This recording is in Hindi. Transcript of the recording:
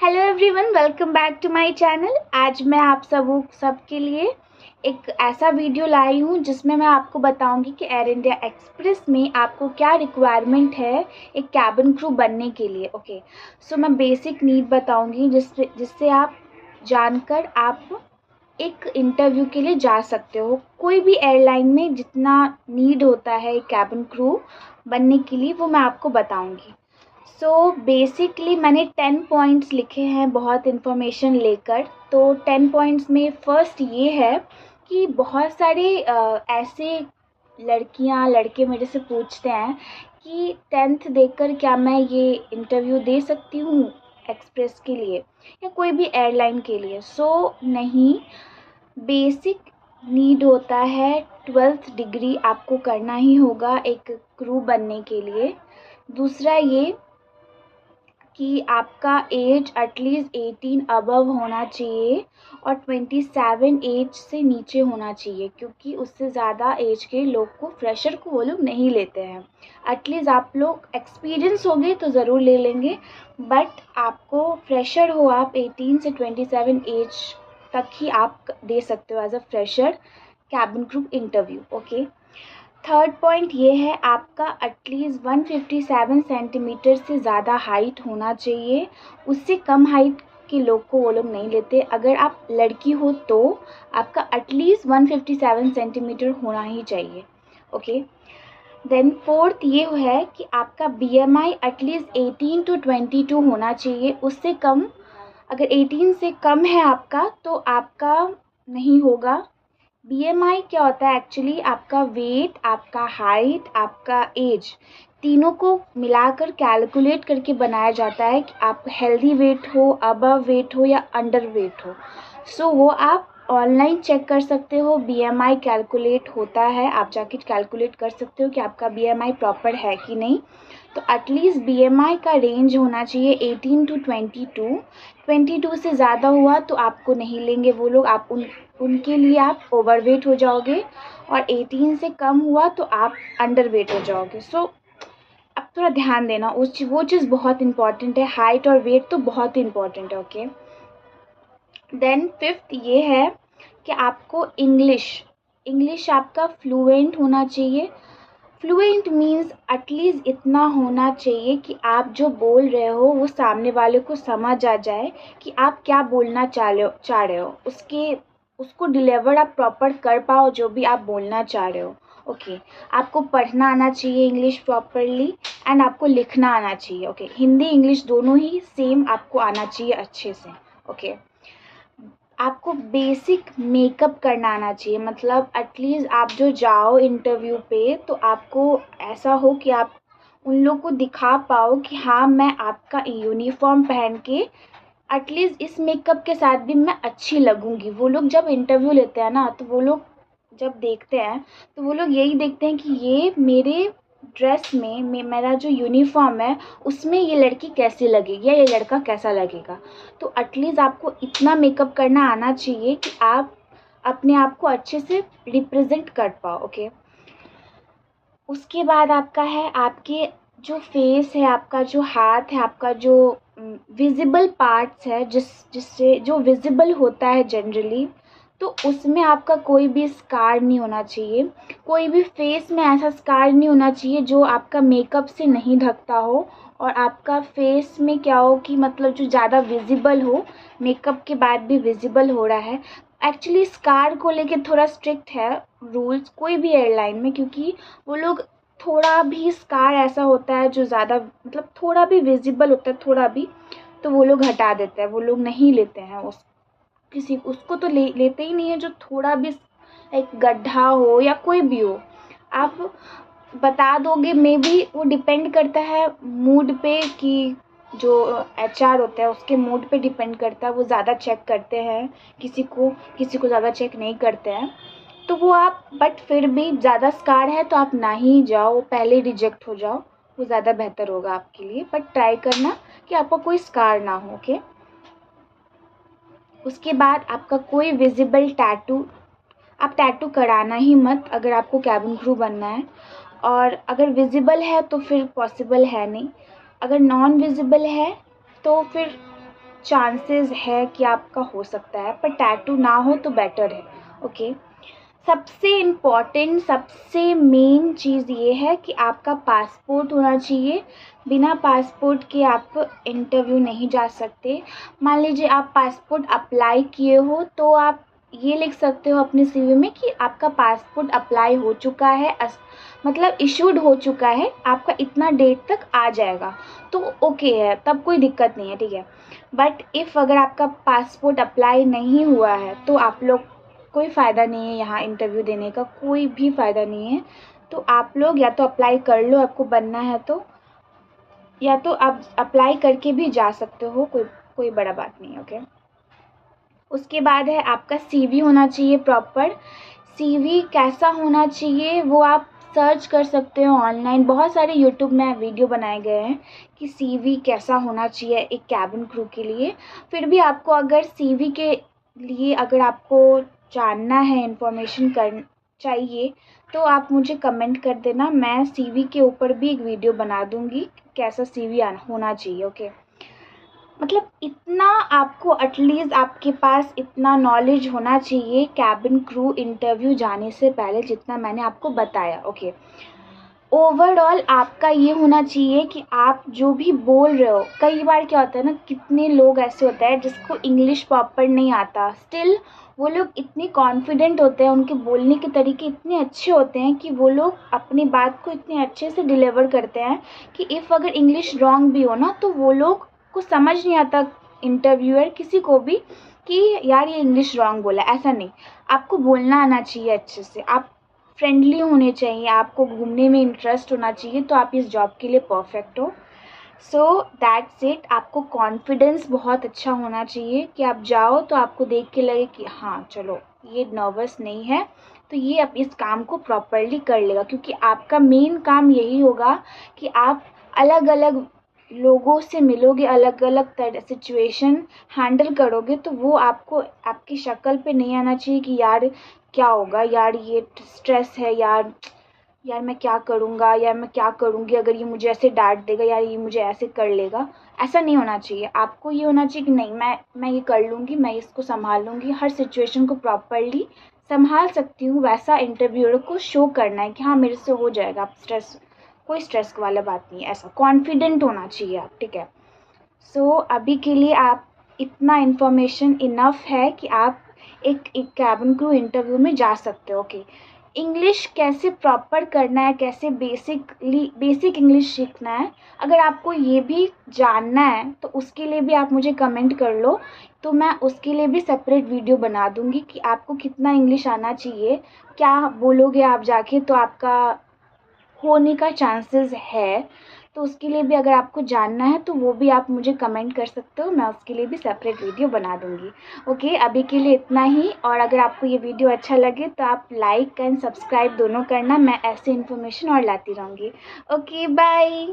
Hello everyone, welcome back to my channel. आज मैं आप सबके लिए एक ऐसा वीडियो लाई हूँ जिसमें मैं आपको बताऊंगी कि एयर इंडिया एक्सप्रेस में आपको क्या रिक्वायरमेंट है एक कैबिन क्रू बनने के लिए। ओके, सो मैं बेसिक नीड बताऊंगी जिससे आप जानकर आप एक इंटरव्यू के लिए जा सकते हो। कोई भी एयरलाइन में जितना नीड होता है एक कैबिन क्रू बनने के लिए वो मैं आपको बताऊंगी। सो बेसिकली मैंने 10 पॉइंट्स लिखे हैं बहुत इन्फॉर्मेशन लेकर। तो 10 पॉइंट्स में फ़र्स्ट ये है कि बहुत सारे ऐसे लड़कियां लड़के मेरे से पूछते हैं कि 10th देकर क्या मैं ये इंटरव्यू दे सकती हूँ एक्सप्रेस के लिए या कोई भी एयरलाइन के लिए। सो नहीं, बेसिक नीड होता है 12th डिग्री आपको करना ही होगा एक क्रू बनने के लिए। दूसरा ये कि आपका एज एटलीस्ट 18 अबव होना चाहिए और 27 एज से नीचे होना चाहिए, क्योंकि उससे ज़्यादा एज के लोग को फ्रेशर को वो लोग नहीं लेते हैं। एटलीस्ट आप लोग एक्सपीरियंस होंगे तो ज़रूर ले लेंगे, बट आपको फ्रेशर हो आप 18 से 27 एज तक ही आप दे सकते हो as a fresher cabin crew interview. Okay, third point ये है आपका एटलीस्ट 157 सेंटीमीटर से ज़्यादा हाइट होना चाहिए। उससे कम हाइट के लोग को वो लोग नहीं लेते। अगर आप लड़की हो तो आपका एटलीस्ट 157 सेंटीमीटर होना ही चाहिए। ओके, देन फोर्थ ये है कि आपका बीएमआई एटलीस्ट 18 टू 22 होना चाहिए। उससे कम, अगर 18 से कम है आपका तो आपका नहीं होगा। बीएमआई क्या होता है एक्चुअली? आपका वेट, आपका हाइट, आपका एज, तीनों को मिलाकर कैलकुलेट करके बनाया जाता है कि आप हेल्दी वेट हो, अबव वेट हो या अंडर वेट हो। सो वो आप ऑनलाइन चेक कर सकते हो, बीएमआई कैलकुलेट होता है, आप जाके कैलकुलेट कर सकते हो कि आपका बीएमआई प्रॉपर है कि नहीं। तो एटलीस्ट बीएमआई का रेंज होना चाहिए 18 टू 22। 22 से ज़्यादा हुआ तो आपको नहीं लेंगे वो लोग, आप उनके लिए आप ओवरवेट हो जाओगे, और 18 से कम हुआ तो आप अंडरवेट हो जाओगे। सो अब थोड़ा ध्यान देना, वो चीज़ बहुत इंपॉर्टेंट है। हाइट और वेट तो बहुत इंपॉर्टेंट है। ओके, देन फिफ्थ ये है कि आपको इंग्लिश आपका फ्लुएंट होना चाहिए। फ्लुएंट मीन्स एटलीस्ट इतना होना चाहिए कि आप जो बोल रहे हो वो सामने वाले को समझ आ जाए कि आप क्या बोलना चाह रहे हो, उसको डिलीवर आप प्रॉपर कर पाओ जो भी आप बोलना चाह रहे हो। ओके, आपको पढ़ना आना चाहिए इंग्लिश प्रॉपरली, एंड आपको लिखना आना चाहिए। ओके, हिंदी इंग्लिश दोनों ही सेम आपको आना चाहिए अच्छे से। ओके, आपको बेसिक मेकअप करना आना चाहिए, मतलब एटलीस्ट आप जो जाओ इंटरव्यू पे तो आपको ऐसा हो कि आप उन लोग को दिखा पाओ कि हाँ, मैं आपका यूनिफॉर्म पहन के एटलीस्ट इस मेकअप के साथ भी मैं अच्छी लगूंगी। वो लोग जब इंटरव्यू लेते हैं ना, तो वो लोग जब देखते हैं तो वो लोग यही देखते हैं कि ये मेरे ड्रेस में मेरा जो यूनिफॉर्म है उसमें ये लड़की कैसी लगेगी या ये लड़का कैसा लगेगा। तो एटलीस्ट आपको इतना मेकअप करना आना चाहिए कि आप अपने आप को अच्छे से रिप्रेजेंट कर पाओ। ओके, उसके बाद आपका है आपके जो फेस है, आपका जो हाथ है, आपका जो विजिबल पार्ट्स है, जिससे जो विजिबल होता है जनरली, तो उसमें आपका कोई भी स्कार नहीं होना चाहिए। कोई भी फेस में ऐसा स्कार नहीं होना चाहिए जो आपका मेकअप से नहीं ढकता हो, और आपका फेस में क्या हो कि मतलब जो ज़्यादा विजिबल हो, मेकअप के बाद भी विजिबल हो रहा है। एक्चुअली स्कार को लेके थोड़ा स्ट्रिक्ट है रूल्स कोई भी एयरलाइन में, क्योंकि वो लोग थोड़ा भी स्कार ऐसा होता है जो ज़्यादा मतलब थोड़ा भी विजिबल होता है, थोड़ा भी, तो वो लोग हटा देते हैं, वो लोग नहीं लेते हैं उसको तो लेते ही नहीं है जो थोड़ा भी एक गड्ढा हो या कोई भी हो। आप बता दोगे, मे बी वो डिपेंड करता है मूड पे, कि जो एचआर होता है उसके मूड पे डिपेंड करता है, वो ज़्यादा चेक करते हैं किसी को ज़्यादा चेक नहीं करते हैं। तो वो आप, बट फिर भी ज़्यादा स्कार है तो आप ना ही जाओ, पहले ही रिजेक्ट हो जाओ, वो ज़्यादा बेहतर होगा आपके लिए। बट ट्राई करना कि आपका कोई स्कार ना हो। ओके, उसके बाद आपका कोई विजिबल टैटू, आप टैटू कराना ही मत अगर आपको कैबिन क्रू बनना है। और अगर विजिबल है तो फिर पॉसिबल है नहीं, अगर नॉन विजिबल है तो फिर चांसेस है कि आपका हो सकता है, पर टैटू ना हो तो बेटर है। ओके, सबसे इम्पॉर्टेंट, सबसे मेन चीज़ ये है कि आपका पासपोर्ट होना चाहिए। बिना पासपोर्ट के आप इंटरव्यू नहीं जा सकते। मान लीजिए आप पासपोर्ट अप्लाई किए हो तो आप ये लिख सकते हो अपने सीवी में कि आपका पासपोर्ट अप्लाई हो चुका है, मतलब इशूड हो चुका है, आपका इतना डेट तक आ जाएगा, तो ओके है, तब कोई दिक्कत नहीं है, ठीक है। बट इफ़ अगर आपका पासपोर्ट अप्लाई नहीं हुआ है तो आप लोग, कोई फ़ायदा नहीं है यहाँ इंटरव्यू देने का, कोई भी फ़ायदा नहीं है। तो आप लोग या तो अप्लाई कर लो, आपको बनना है तो, या तो आप अप्लाई करके भी जा सकते हो, कोई कोई बड़ा बात नहीं है। ओके, उसके बाद है आपका सीवी होना चाहिए प्रॉपर। सीवी कैसा होना चाहिए वो आप सर्च कर सकते हो ऑनलाइन, बहुत सारे यूट्यूब में वीडियो बनाए गए हैं कि सीवी कैसा होना चाहिए एक कैबिन क्रू के लिए। फिर भी आपको अगर सीवी के लिए अगर आपको जानना है, इंफॉर्मेशन कर चाहिए, तो आप मुझे कमेंट कर देना, मैं सीवी के ऊपर भी एक वीडियो बना दूँगी कैसा सीवी होना चाहिए। ओके, मतलब इतना आपको एटलीस्ट आपके पास इतना नॉलेज होना चाहिए कैबिन क्रू इंटरव्यू जाने से पहले, जितना मैंने आपको बताया। ओके, ओवरऑल आपका ये होना चाहिए कि आप जो भी बोल रहे हो, कई बार क्या होता है ना, कितने लोग ऐसे होते हैं जिसको इंग्लिश प्रॉपर नहीं आता, स्टिल वो लोग इतने कॉन्फिडेंट होते हैं, उनके बोलने के तरीके इतने अच्छे होते हैं कि वो लोग अपनी बात को इतने अच्छे से डिलीवर करते हैं कि इफ़ अगर इंग्लिश रॉन्ग भी हो ना तो वो लोग को समझ नहीं आता, इंटरव्यूअर किसी को भी, कि यार ये इंग्लिश रॉन्ग बोला। ऐसा नहीं, आपको बोलना आना चाहिए अच्छे से, आप फ्रेंडली होने चाहिए, आपको घूमने में इंटरेस्ट होना चाहिए, तो आप इस जॉब के लिए परफेक्ट हो। So that's it. आपको कॉन्फिडेंस बहुत अच्छा होना चाहिए कि आप जाओ तो आपको देख के लगे कि हाँ चलो ये नर्वस नहीं है, तो ये अब इस काम को प्रॉपरली कर लेगा, क्योंकि आपका मेन काम यही होगा कि आप अलग अलग लोगों से मिलोगे, अलग अलग तरह सिचुएशन हैंडल करोगे, तो वो आपको आपकी शक्ल पे नहीं आना चाहिए कि यार क्या होगा, यार ये स्ट्रेस है, यार यार मैं क्या करूँगा, यार मैं क्या करूँगी अगर ये मुझे ऐसे डांट देगा, यार ये मुझे ऐसे कर लेगा। ऐसा नहीं होना चाहिए, आपको ये होना चाहिए कि नहीं, मैं ये कर लूँगी, मैं इसको संभाल लूँगी, हर सिचुएशन को प्रॉपरली संभाल सकती हूँ, वैसा इंटरव्यूअर को शो करना है कि हाँ मेरे से हो जाएगा। आप कोई स्ट्रेस वाला बात नहीं है, ऐसा कॉन्फिडेंट होना चाहिए आप, ठीक है। सो अभी के लिए आप इतना इन्फॉर्मेशन इनफ है कि आप एक कैबिन क्रू इंटरव्यू में जा सकते हो। ओके, इंग्लिश कैसे प्रॉपर करना है, कैसे बेसिक इंग्लिश सीखना है, अगर आपको ये भी जानना है तो उसके लिए भी आप मुझे कमेंट कर लो, तो मैं उसके लिए भी सेपरेट वीडियो बना दूँगी कि आपको कितना इंग्लिश आना चाहिए, क्या बोलोगे आप जाके तो आपका होने का चांसेस है। तो उसके लिए भी अगर आपको जानना है तो वो भी आप मुझे कमेंट कर सकते हो, मैं उसके लिए भी सेपरेट वीडियो बना दूँगी। ओके, अभी के लिए इतना ही, और अगर आपको ये वीडियो अच्छा लगे तो आप लाइक एंड सब्सक्राइब दोनों करना, मैं ऐसे इन्फॉर्मेशन और लाती रहूँगी। Okay, bye.